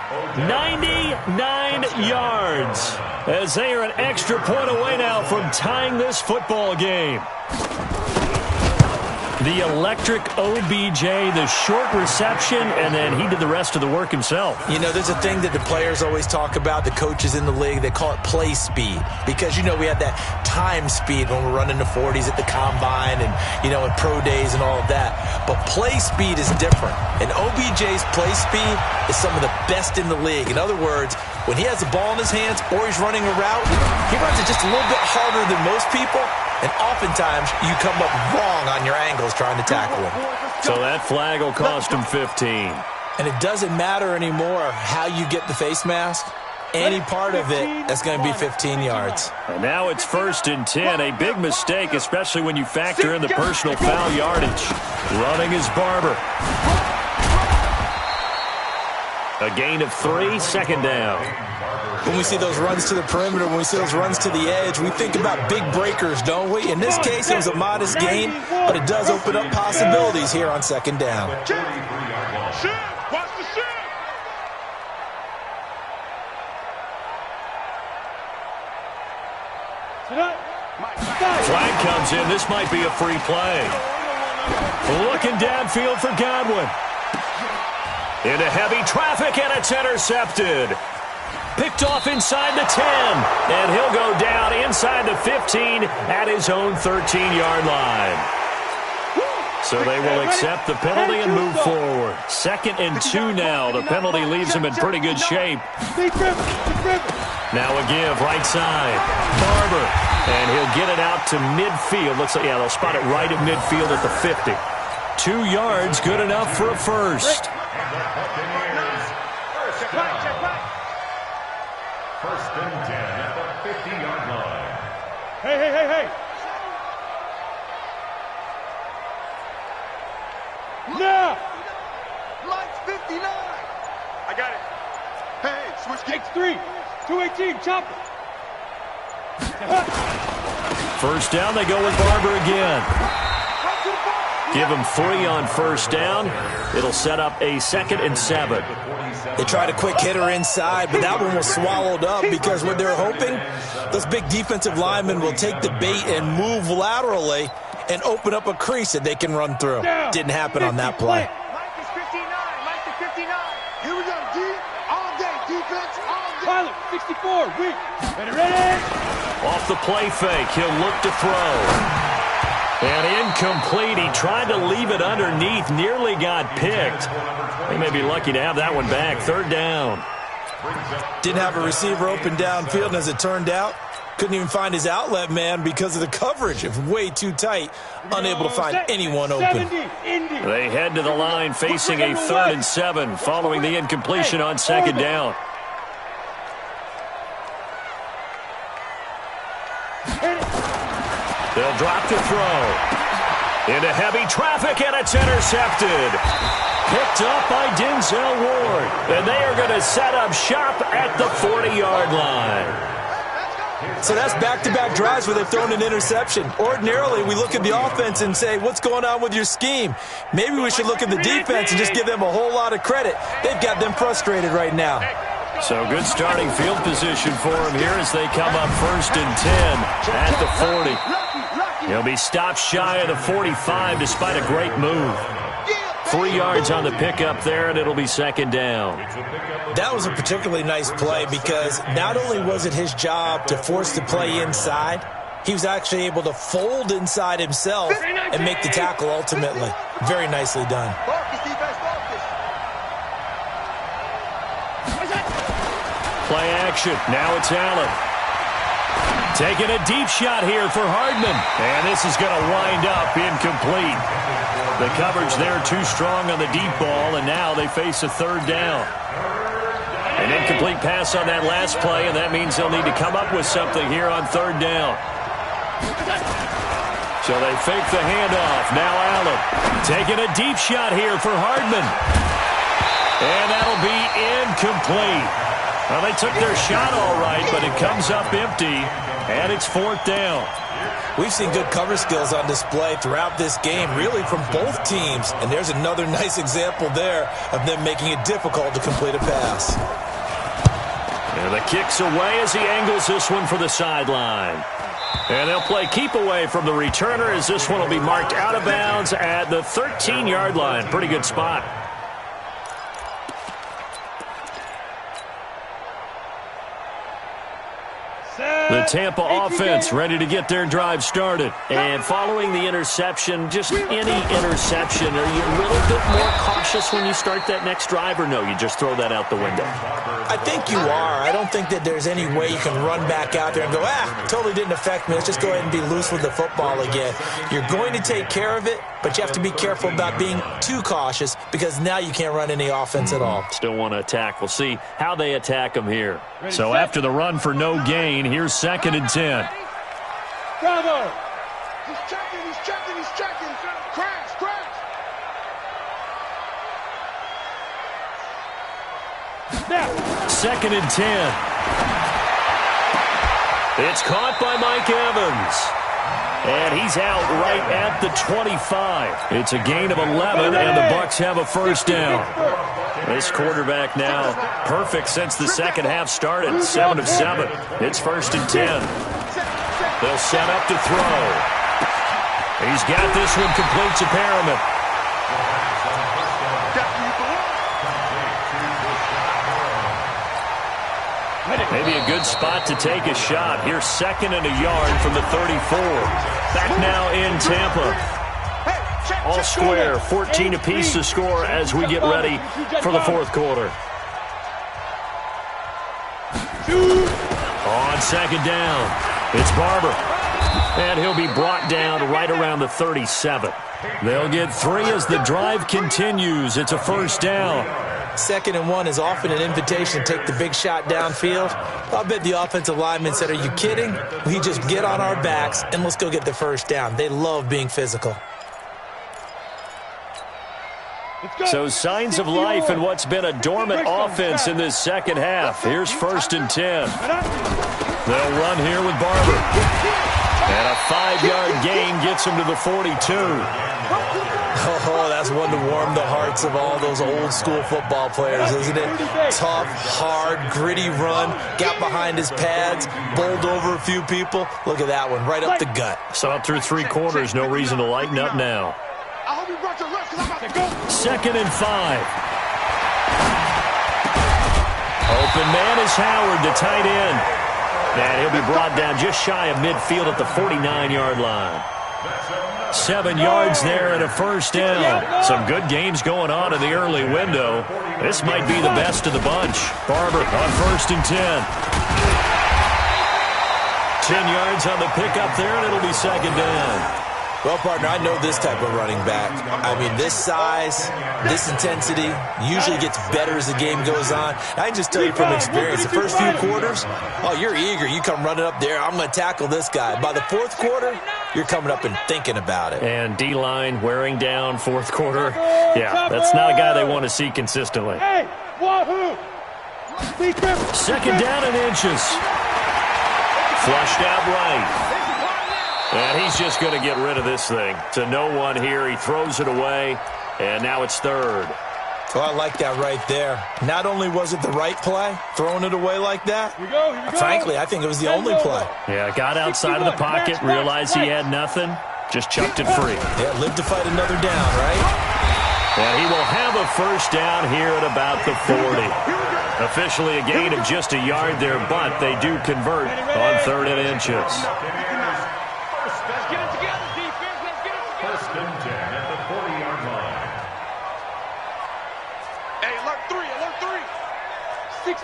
99 yards. As they are an extra point away now from tying this football game. The electric OBJ, the short reception, and then he did the rest of the work himself. You know, there's a thing that the players always talk about, the coaches in the league, they call it play speed. Because, you know, we have that time speed when we're running the 40s at the combine and, you know, at pro days and all of that. But play speed is different. And OBJ's play speed is some of the best in the league. In other words, when he has the ball in his hands or he's running a route, he runs it just a little bit harder than most people. And oftentimes, you come up wrong on your angles trying to tackle him. So that flag will cost him 15. And it doesn't matter anymore how you get the face mask. Any part of it, that's going to be 15 yards. And now it's 1st and 10. A big mistake, especially when you factor in the personal foul yardage. Running is Barber. A gain of 3, 2nd down. When we see those runs to the perimeter, when we see those runs to the edge, we think about big breakers, don't we? In this case, it was a modest gain, but it does open up possibilities here on 2nd down. Shoot! Watch the shoot! Flag comes in. This might be a free play. Looking downfield for Godwin. Into heavy traffic, and it's intercepted. Picked off inside the 10, and he'll go down inside the 15 at his own 13-yard line. So they will accept the penalty and move forward. 2nd and 2 now. The penalty leaves him in pretty good shape. Now a give, right side. Barber. And he'll get it out to midfield. Looks like, yeah, they'll spot it right at midfield at the 50. 2 yards, good enough for a first. First and 10 at the 50-yard line. Hey. Now! Lights 59. I got it. Hey, switch kicks. X3, 218, chopper. First down, they go with Barber again. Give him 3 on first down. It'll set up a 2nd and 7. They tried a quick hitter inside, but that one was swallowed up because what they're hoping, those big defensive linemen will take the bait and move laterally and open up a crease that they can run through. Didn't happen on that play. Mike is 59. Mike is 59. Here we go, D. All day. Defense, all day. Pilot, 64, weak. Ready? Off the play fake, he'll look to throw. And incomplete. He tried to leave it underneath, nearly got picked. They may be lucky to have that one back. 3rd down. Didn't have a receiver open downfield, and as it turned out, couldn't even find his outlet man because of the coverage. It was way too tight, unable to find anyone open. They head to the line facing a 3rd and 7 following the incompletion on 2nd down. They'll drop to throw. Into heavy traffic, and it's intercepted. Picked up by Denzel Ward. And they are going to set up shop at the 40-yard line. So that's back-to-back drives where they've thrown an interception. Ordinarily, we look at the offense and say, what's going on with your scheme? Maybe we should look at the defense and just give them a whole lot of credit. They've got them frustrated right now. So good starting field position for him here as they come up 1st and 10 at the 40. He'll be stopped shy of the 45 despite a great move. 3 yards on the pickup there, and it'll be 2nd down. That was a particularly nice play because not only was it his job to force the play inside, he was actually able to fold inside himself and make the tackle ultimately. Very nicely done. Play action. Now it's Allen. Taking a deep shot here for Hardman. And this is going to wind up incomplete. The coverage there too strong on the deep ball, and now they face a 3rd down. An incomplete pass on that last play, and that means they'll need to come up with something here on 3rd down. So they fake the handoff. Now Allen taking a deep shot here for Hardman. And that'll be incomplete. Well, they took their shot all right, but it comes up empty, and it's 4th down. We've seen good cover skills on display throughout this game, really from both teams. And there's another nice example there of them making it difficult to complete a pass. And the kick's away as he angles this one for the sideline. And they'll play keep away from the returner as this one will be marked out of bounds at the 13-yard line. Pretty good spot. The Tampa offense ready to get their drive started. And following the interception, just any interception, are you a little bit more cautious when you start that next drive, or no, you just throw that out the window? I think you are. I don't think that there's any way you can run back out there and go, totally didn't affect me. Let's just go ahead and be loose with the football again. You're going to take care of it, but you have to be careful about being too cautious because now you can't run any offense at all. Still want to attack. We'll see how they attack them here. So after the run for no gain, here's 2nd and 10. Bravo! He's checking. Crash. 2nd and 10. It's caught by Mike Evans. And he's out right at the 25. It's a gain of 11, and the Bucs have a 1st down. This quarterback now perfect since the second half started. 7 of 7. It's 1st and 10. They'll set up to throw. He's got this one complete to Perriman. Maybe a good spot to take a shot. Here's 2nd and a yard from the 34. Back now in Tampa. All square, 14 apiece to score as we get ready for the 4th quarter. On second down, it's Barber. And he'll be brought down right around the 37. They'll get 3 as the drive continues. It's a first down. 2nd and 1 is often an invitation to take the big shot downfield. I'll bet the offensive lineman said, are you kidding? We just get on our backs and let's go get the first down. They love being physical. So signs of life in what's been a dormant offense in this second half. Here's 1st and 10. They'll run here with Barber. And a 5-yard gain gets him to the 42. Oh, that's one to warm the hearts of all those old school football players, isn't it? Tough, hard, gritty run, got behind his pads, bowled over a few people. Look at that one, right up the gut. So up through 3 quarters, no reason to lighten up now. 2nd and 5. Open man is Howard, the tight end. And he'll be brought down just shy of midfield at the 49-yard line. 7 yards there and a first down. Some good games going on in the early window. This might be the best of the bunch. Barber on 1st and 10. 10 yards on the pickup there, and it'll be 2nd down. Well, partner, I know this type of running back. I mean, this size, this intensity usually gets better as the game goes on. I can just tell you from experience, the first few quarters, oh, you're eager. You come running up there, I'm going to tackle this guy. By the 4th quarter, you're coming up and thinking about it. And D-line wearing down 4th quarter. Yeah, that's not a guy they want to see consistently. 2nd down and inches. Flushed out right. And he's just going to get rid of this thing. To no one here. He throws it away, and now it's 3rd. Oh, I like that right there. Not only was it the right play, throwing it away like that, Here we go. frankly, I think it was the only play. Yeah, got outside of the pocket, realized he had nothing, just chucked it free. Yeah, live to fight another down, right? And he will have a first down here at about the 40. Officially a gain of just a yard there, but they do convert on 3rd and inches.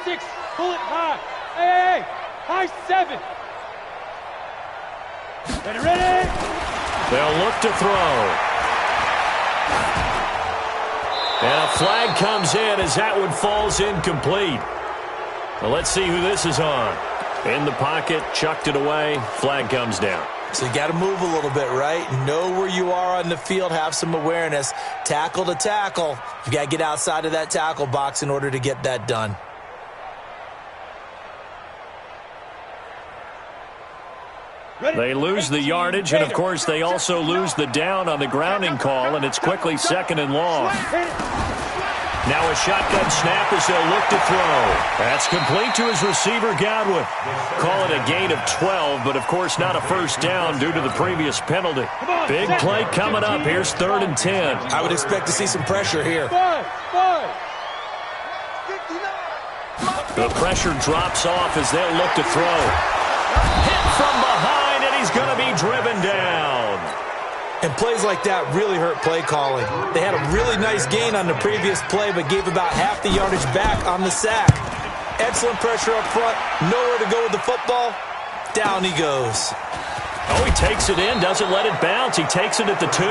Six, pull it high. Hey, high 7. Ready? They'll look to throw. And a flag comes in as that one falls incomplete. Well, let's see who this is on. In the pocket, chucked it away, flag comes down. So you got to move a little bit, right? Know where you are on the field, have some awareness. Tackle to tackle. You got to get outside of that tackle box in order to get that done. They lose the yardage, and, of course, they also lose the down on the grounding call, and it's quickly 2nd and long. Now a shotgun snap as they'll look to throw. That's complete to his receiver, Godwin. Call it a gain of 12, but, of course, not a first down due to the previous penalty. Big play coming up. Here's 3rd and 10. I would expect to see some pressure here. The pressure drops off as they'll look to throw. Hit from behind, and he's going to be driven down. And plays like that really hurt play calling. They had a really nice gain on the previous play, but gave about half the yardage back on the sack. Excellent pressure up front. Nowhere to go with the football. Down he goes. Oh, he takes it in, doesn't let it bounce. He takes it at the 2.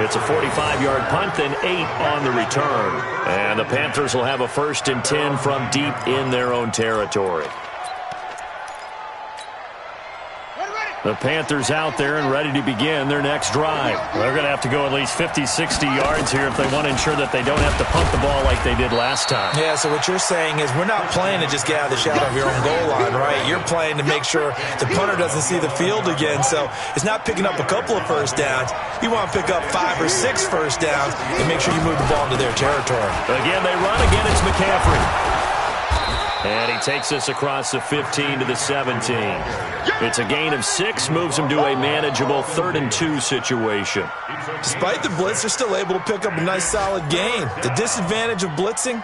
It's a 45-yard punt, then 8 on the return. And the Panthers will have a 1st and 10 from deep in their own territory. The Panthers out there and ready to begin their next drive. They're going to have to go at least 50, 60 yards here if they want to ensure that they don't have to punt the ball like they did last time. Yeah, so what you're saying is we're not playing to just get out of the shadow of your own goal line, right? You're playing to make sure the punter doesn't see the field again. So it's not picking up a couple of first downs. You want to pick up 5 or 6 first downs and make sure you move the ball into their territory. Again, they run. Again, it's McCaffrey. And he takes us across the 15 to the 17. It's a gain of 6, moves him to a manageable 3rd and 2 situation. Despite the blitz, they're still able to pick up a nice solid gain. The disadvantage of blitzing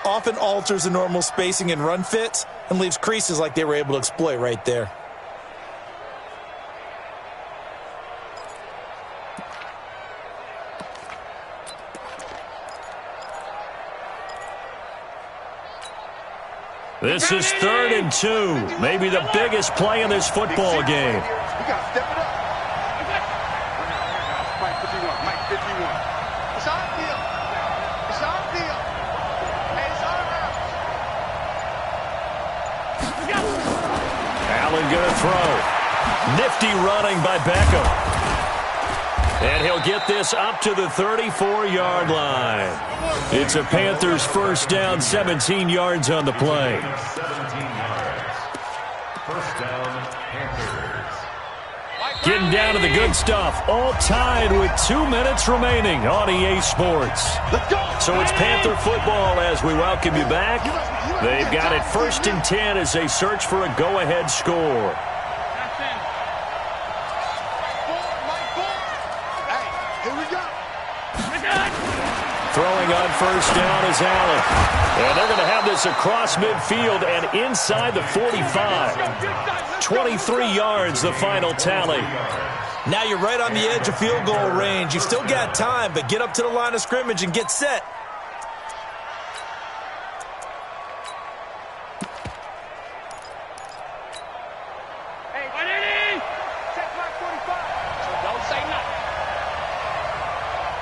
often alters the normal spacing and run fits and leaves creases like they were able to exploit right there. This is 3rd and 2. Maybe the biggest play in this football game. We got to step it up. Mike 51. Mike 51. It's our field. It's our field. Hey, it's our house. Allen going to throw. Nifty running by Beckham. And he'll get this up to the 34-yard line. It's a Panthers first down, 17 yards on the play. 17 yards. First down, Panthers. Getting down to the good stuff. All tied with 2 minutes remaining on EA Sports. So it's Panther football as we welcome you back. They've got it 1st and 10 as they search for a go-ahead score. Throwing on first down is Allen. And they're going to have this across midfield and inside the 45. 23 yards, the final tally. Now you're right on the edge of field goal range. You've still got time, but get up to the line of scrimmage and get set.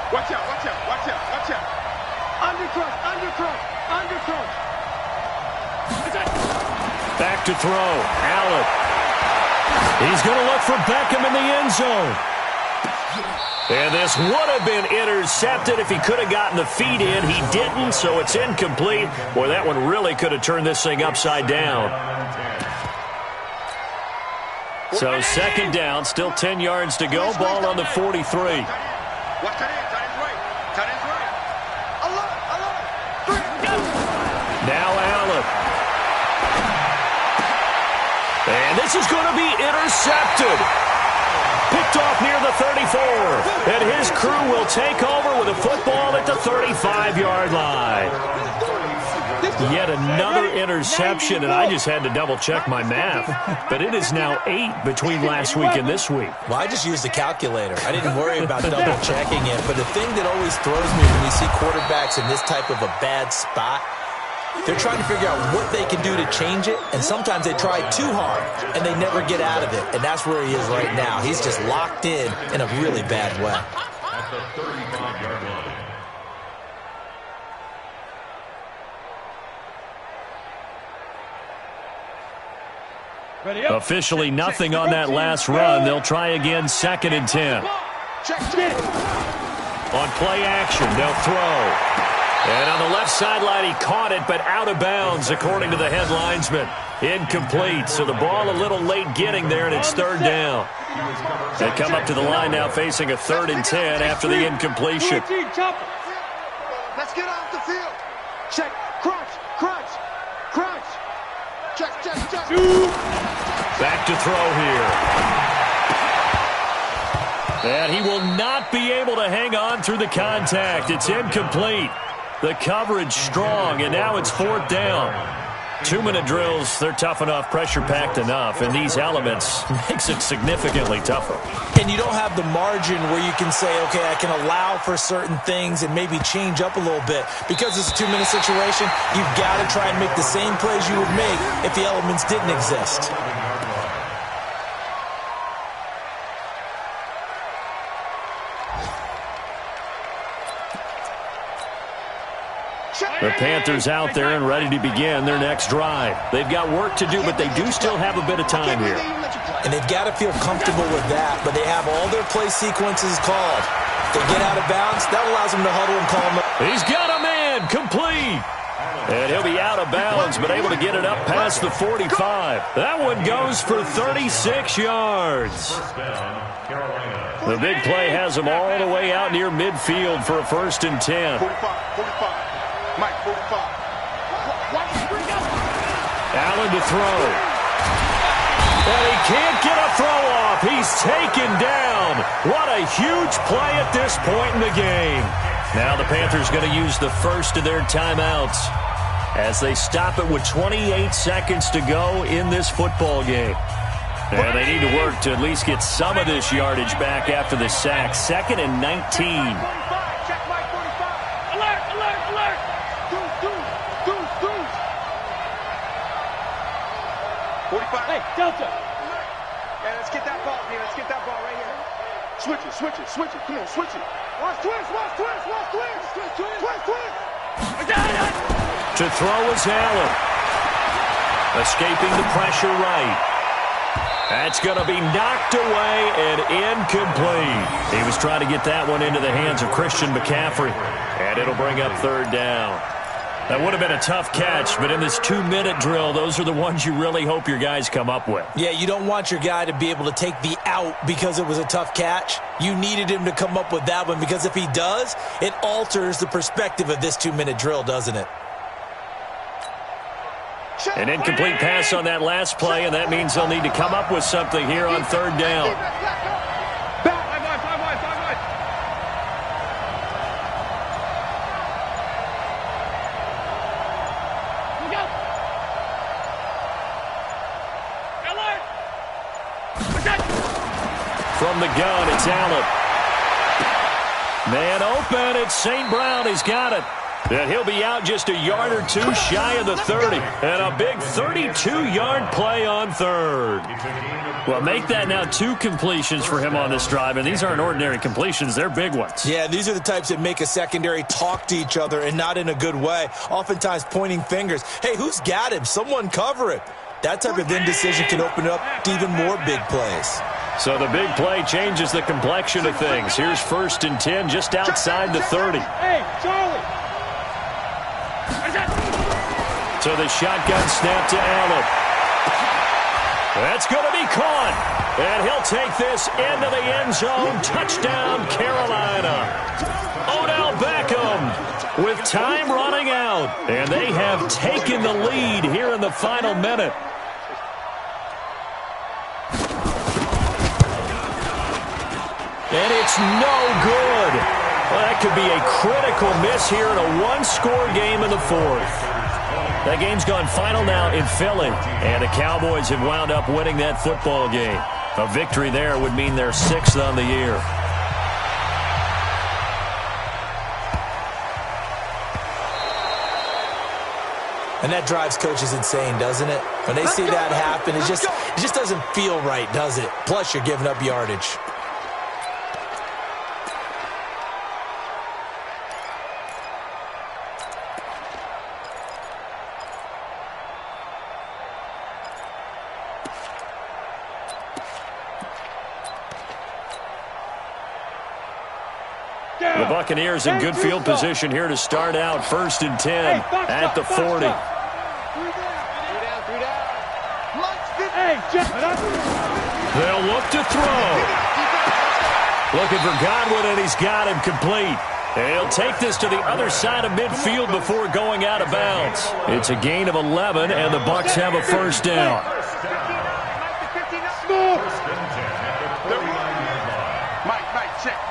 Watch out, watch out, watch out, watch out. Undercrush, undercrush, undercrush. Back to throw. Allen. He's going to look for Beckham in the end zone. And this would have been intercepted if he could have gotten the feet in. He didn't, so it's incomplete. Boy, that one really could have turned this thing upside down. So 2nd down, still 10 yards to go. Ball on the 43. Watch that in, tight end's right. Tight end's right. Alert, alert. Now Allen. And this is going to be intercepted. Picked off near the 34. And his crew will take over with a football at the 35-yard line. Yet another interception, and I just had to double-check my math. But it is now 8 between last week and this week. Well, I just used a calculator. I didn't worry about double-checking it. But the thing that always throws me when you see quarterbacks in this type of a bad spot, they're trying to figure out what they can do to change it, and sometimes they try too hard, and they never get out of it. And that's where he is right now. He's just locked in a really bad way. At the 35-yard line. Officially nothing on that last run. They'll try again 2nd and 10. On play action, they'll throw. And on the left sideline, he caught it, but out of bounds, according to the head linesman. Incomplete, so the ball a little late getting there, and it's 3rd down. They come up to the line now facing a 3rd and 10 after the incompletion. Let's get off the field. Check, crunch, crunch, crunch. Check, check, check. Back to throw here. And he will not be able to hang on through the contact. It's incomplete. The coverage strong, and now it's 4th down. 2-minute drills, they're tough enough, pressure-packed enough, and these elements makes it significantly tougher. And you don't have the margin where you can say, okay, I can allow for certain things and maybe change up a little bit. Because it's a 2-minute situation, you've got to try and make the same plays you would make if the elements didn't exist. The Panthers out there and ready to begin their next drive. They've got work to do, but they do still have a bit of time here. And they've got to feel comfortable with that, but they have all their play sequences called. If they get out of bounds, that allows them to huddle and call them. He's got a man, complete. And he'll be out of bounds, but able to get it up past the 45. That one goes for 36 yards. The big play has him all the way out near midfield for a 1st and 10. 45. Mike, 45. Allen to throw. And he can't get a throw off. He's taken down. What a huge play at this point in the game. Now the Panthers going to use the first of their timeouts as they stop it with 28 seconds to go in this football game. And they need to work to at least get some of this yardage back after the sack. 2nd and 19. Delta. Yeah, let's get that ball, man. Let's get that ball right here. Switch it, switch it, switch it. Come on, switch it. Watch twist, watch twist, watch twist. Twist, twist, twist. To throw is Allen. Escaping the pressure right. That's going to be knocked away and incomplete. He was trying to get that one into the hands of Christian McCaffrey, and it'll bring up third down. That would have been a tough catch, but in this 2-minute drill, those are the ones you really hope your guys come up with. Yeah, you don't want your guy to be able to take the out because it was a tough catch. You needed him to come up with that one because if he does, it alters the perspective of this 2-minute drill, doesn't it? An incomplete pass on that last play, and that means they'll need to come up with something here on third down. From the gun, it's Allen. Man open, it's St. Brown. He's got it. And he'll be out just a yard or two shy of the 30. And a big 32-yard play on third. Well, make that now 2 completions for him on this drive. And these aren't ordinary completions. They're big ones. Yeah, these are the types that make a secondary talk to each other and not in a good way. Oftentimes pointing fingers. Hey, who's got him? Someone cover him. That type of indecision can open up to even more big plays. So the big play changes the complexion of things. Here's 1st and 10 just outside the 30. Hey, Charlie. So the shotgun snap to Allen. That's going to be caught. And he'll take this into the end zone. Touchdown, Carolina. Odell Beckham with time running out. And they have taken the lead here in the final minute. And it's no good. Well, that could be a critical miss here in a one-score game in the fourth. That game's gone final now in Philly, and the Cowboys have wound up winning that football game. A victory there would mean they're 6th on the year. And that drives coaches insane, doesn't it? When they see that happen, it just doesn't feel right, does it? Plus, you're giving up yardage. The Buccaneers in good field position here to start out 1st and 10 at the 40. They'll look to throw. Looking for Godwin, and he's got him complete. And he'll take this to the other side of midfield before going out of bounds. It's a gain of 11, and the Bucs have a 1st down.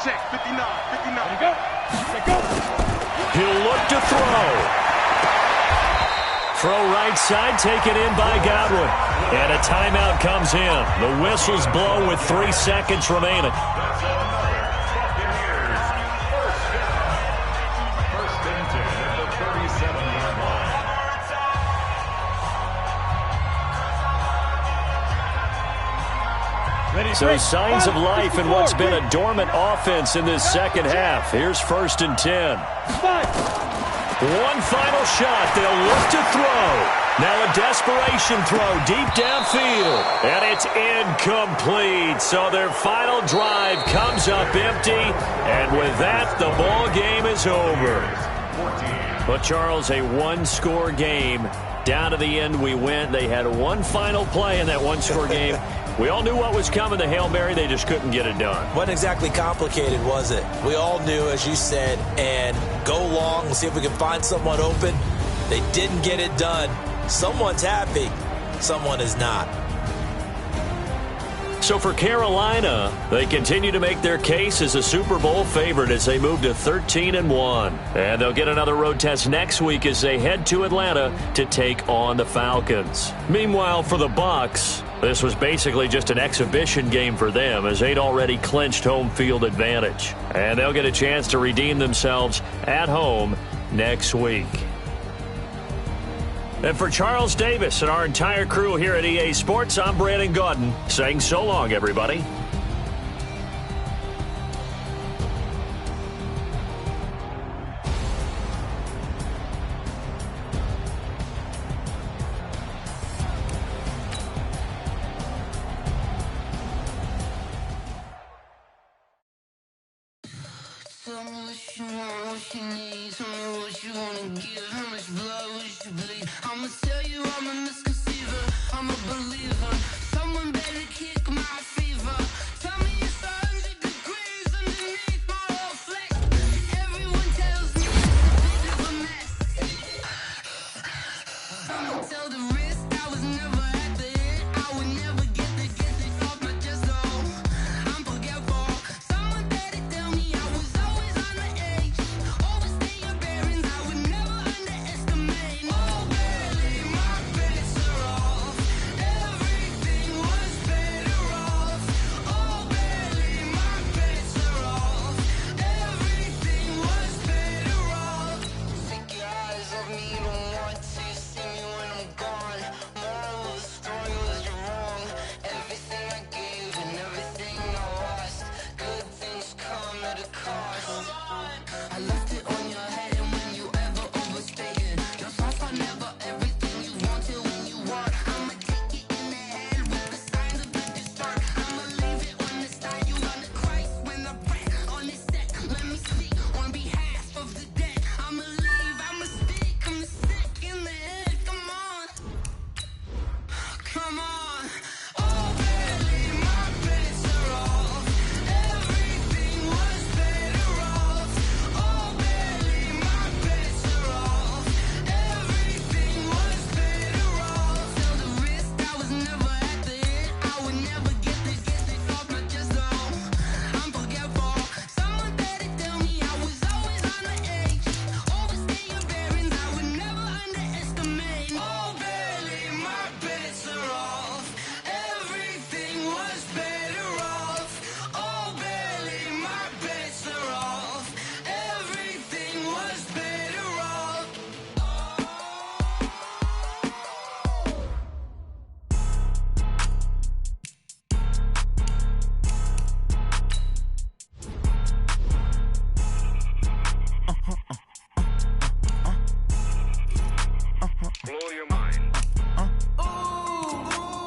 Check, 59. He'll look to throw. Throw right side, taken in by Godwin. And a timeout comes in. The whistles blow with 3 seconds remaining. So signs of life in what's been a dormant offense in this second half. Here's 1st and 10. One final shot. They'll look to throw. Now a desperation throw deep downfield. And it's incomplete. So their final drive comes up empty. And with that, the ball game is over. But, Charles, a one-score game. Down to the end we went. They had one final play in that one-score game. We all knew what was coming, the Hail Mary. They just couldn't get it done. Wasn't exactly complicated, was it? We all knew, as you said, and go long, see if we can find someone open. They didn't get it done. Someone's happy. Someone is not. So for Carolina, they continue to make their case as a Super Bowl favorite as they move to 13-1. And they'll get another road test next week as they head to Atlanta to take on the Falcons. Meanwhile, for the Bucs, this was basically just an exhibition game for them as they'd already clinched home field advantage. And they'll get a chance to redeem themselves at home next week. And for Charles Davis and our entire crew here at EA Sports, I'm Brandon Gaudin saying so long, everybody. Tell me what you want, what you need. Tell me what you wanna give. How much blood would you bleed? I'ma tell you I'm a misconceiver. I'm a believer. Someone better kick my fever. Tell me it's 100 degrees underneath my whole flex. Everyone tells me it's a bit of a mess. I'ma tell the risk I was never at the end. I would never get this off my chest, though. I'm forgetful. Someone better tell me I was always on the edge. Overstay your bearings, I would never underestimate. Oh, barely, my bets are off. Everything was better off. Oh, barely, my bets are off. Everything was better off. Take your eyes off me, you don't want to see me when I'm gone. Moral of the story was you're wrong. Everything I gave and everything I lost. Good things come at a cost. I left it on your head, and when you ever overstay it, your thoughts are never everything you wanted when you want. I'ma take it in the head with the signs of the distort. I'ma leave it on the side. You gonna Christ when I pray on this set. Let me speak on behalf of the dead. I'ma leave, I'ma speak, I'm sick in the head. Come on, come on. Oh, barely, my bets are off. Everything was better off. Oh, barely, my bets are off. Everything was better off. Tell the risk I was never at the end. I would never get this off my chest, though. I'm forgetful. Someone better tell me I was always on the edge. Overstay your bearings, I would never underestimate. Oh, barely, my bets are off. Everything was better off. Oh, barely, my bets are off. Everything was better off. Blow your mind.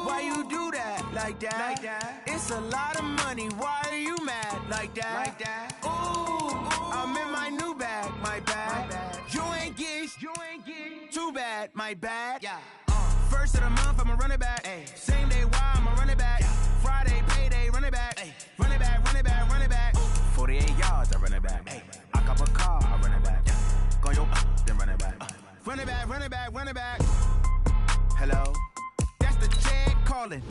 Why you do that? Like that? Like that? It's a lot of money. Why are you mad? Like that? Like that? Ooh, I'm in my new bag. My bad. You ain't get too bad. My bad. Yeah. First of the month, I'ma run it back. Ay. Same day, why I'ma run it back. Friday, payday, run it back. Ay. Run it back, run it back, run it back. 48 yards, I run it back. Ay. I cop a car, I run it back. Go yo, then run it back. Run it back, run it back, run it back. Hello? That's the jag calling.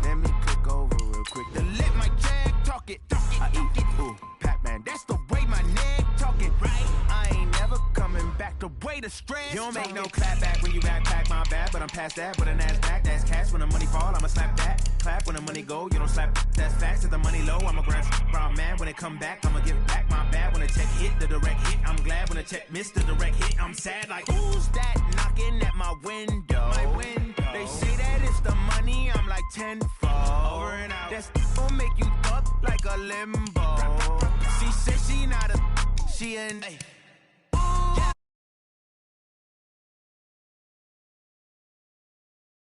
Let me click over real quick to let my jag talk it. I eat it. Ooh, Pac-Man. That's the way my neck talking. Right? I ain't never coming back. The way the stress. You don't make no clap back when you backpack, my bad. But I'm past that. But a NASDAQ, that's cash. When the money fall, I'ma slap that. Clap when the money go. You don't slap. That's facts. If the money low, I'ma grab brown man. When it come back, I'ma give back my bad. When the check hit, the direct hit. I'm glad when the check missed the direct hit. I'm sad like, who's that knocking at my window? My window. They say that it's the money, I'm like tenfold. Over and out. That's gon' make you up like a limbo. She said she not a, she an,